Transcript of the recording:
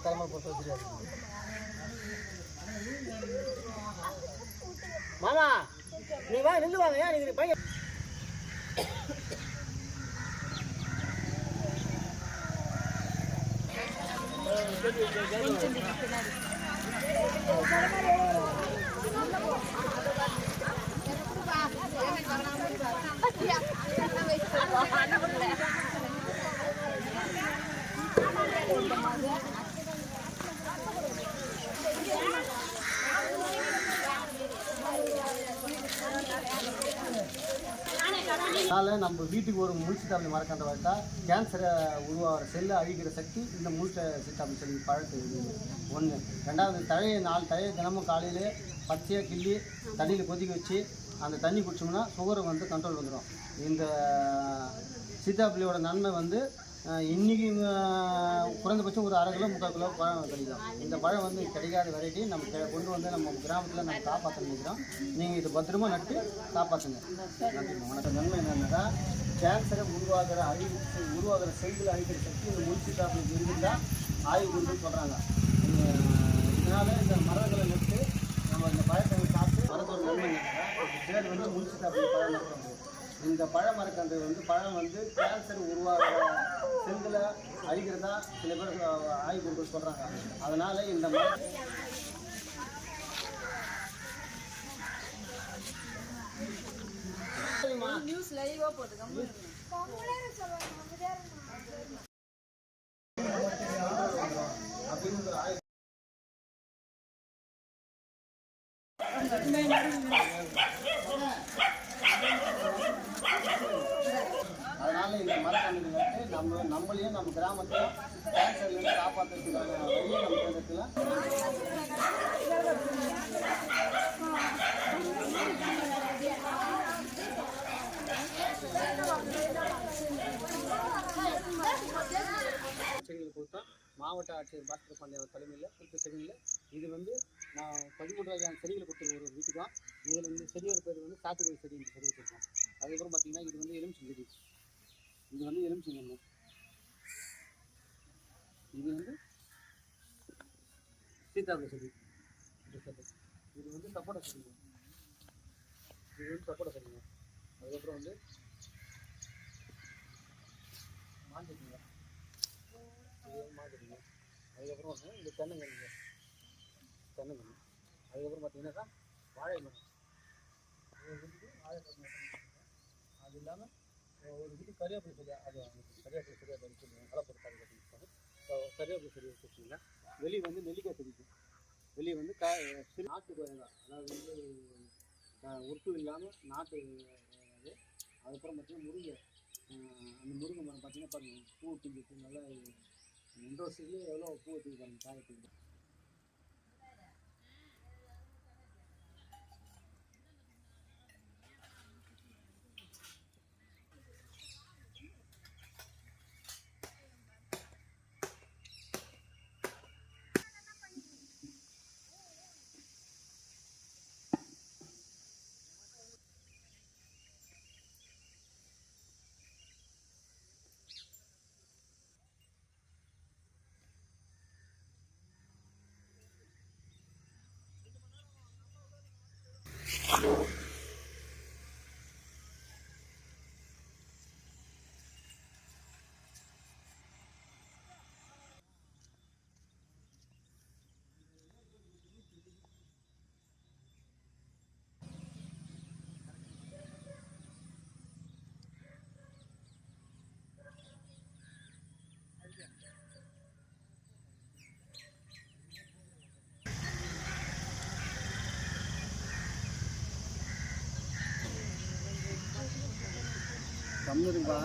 தலைமை போட்டு வச்சிருக்காரு. மாமா நீ வா நின்று வாங்க. ஏன் நீங்க பையன் அதனால் நம்ம வீட்டுக்கு ஒரு முள்சித்தாமணி மரக்கன்று வளர்த்தா கேன்சரை உருவாகிற செல்லை அழிக்கிற சக்தி இந்த முள்சித்தாமணி செல் பழத்துக்கு ஒன்று. ரெண்டாவது தழையை 4 தழையை தினமும் காலையில் பச்சையாக கிள்ளி தண்ணியில் கொதிக்க வச்சு அந்த தண்ணி குடிச்சோம்னா சுகரை வந்து கண்ட்ரோல் வந்துடும். இந்த சீத்தாப்பள்ளியோட நன்மை வந்து இன்றைக்கி குறைந்தபட்சம் ஒரு 1/2 கிலோ 3/4 கிலோ பழம் கிடைக்கும். இந்த பழம் வந்து கிடைக்காத வெரைட்டி நம்ம கொண்டு வந்து நம்ம கிராமத்தில் நம்ம காப்பாற்ற நினைக்கிறோம். நீங்கள் இதை பத்திரமா நட்டு காப்பாற்றுங்க. நன்றி. உனக்கு நன்மை என்னென்னா கேன்சரை உருவாகிற செல்களை அழிக்கிற சக்தி இந்த முள்சித்தாப்பள்ளிக்கு இருந்தால் ஆய்வு கொண்டு சொல்கிறாங்க. இதனால் இந்த மரங்களை நட்டு நம்ம இந்த பழத்தை சாப்பிட்டு மரத்தோட நன்மை பேர் வந்து முள்சித்தாப்பள்ளி பழம் நட்டுறது. இந்த பழமரக்கன்று வந்து பழம் வந்து கேன்சர் உருவாகிற செல்களை அழிக்கிறதா சில பேர் ஆய்வு கொண்டு சொல்கிறாங்க. அதனால் இந்த மரம் அப்படின்னு ஆய்வு அதனால் இந்த மரக்கன்று நட்டு நம்மளையும் நம்ம கிராமத்தையும் கேன்சர்லேருந்து காப்பாற்றுறதுக்கான வழியை நம்ம தேர்ந்தெடுக்கலாம். செடிகள் கொடுத்தா மாவட்ட ஆட்சியர் பாஸ்கர் பாண்டிய தலைமையில் கொடுத்த செடியில் இது வந்து நான் 13 வகையான செடிகளை கொடுத்துருக்கோம் ஒரு வீட்டுக்கும். இதில் வந்து செடியோட பேர் வந்து சாத்துக்குடி செடி இந்த செடி வச்சுருக்கோம். அதுக்கப்புறம் பார்த்தீங்கன்னா இது வந்து எலுமிச்சை செடி. இது வந்து எலுமிச்சை. இது வந்து சீத்தாப்பழ செடி. இது வந்து சப்போட்டா செடிங்க. இது வந்து சப்போட்டா செடிங்க. அதுக்கப்புறம் வந்து மாஞ்செடிங்க. இது வந்து மாஞ்செடிங்க. அதுக்கப்புறம் வந்து இந்த தென்னங்கன்று. அதுக்கப்புறம் பார்த்தீங்கன்னாக்கா வாழை மரம். ஒரு வீட்டுக்கு வாழைப்பழம். அது இல்லாமல் ஒரு வீட்டுக்கு கறிவேப்பிலை செடி. அது கறிவேப்பிலை செடி அதை வச்சுருக்கோம். வளர்ப்புற காய் கட்டிருக்காங்க. கறிவேப்பிலை செடி வச்சுருக்கீங்க. வெளியே வந்து நெல்லிக்காய் செடிக்கு வெளியே வந்து நாட்டு கோயங்காய். அதாவது வந்து உப்பு இல்லாமல் நாட்டு அது. அதுக்கப்புறம் பார்த்தீங்கன்னா முருங்கை. அந்த முருங்கை மரம் பார்த்தீங்கன்னா பாருங்கள் பூ பிடிச்சி நல்லா 2 வருஷத்துலேயே எவ்வளோ பூ வச்சுருக்காங்க காய பிடிச்சி. கம்மிருப்பா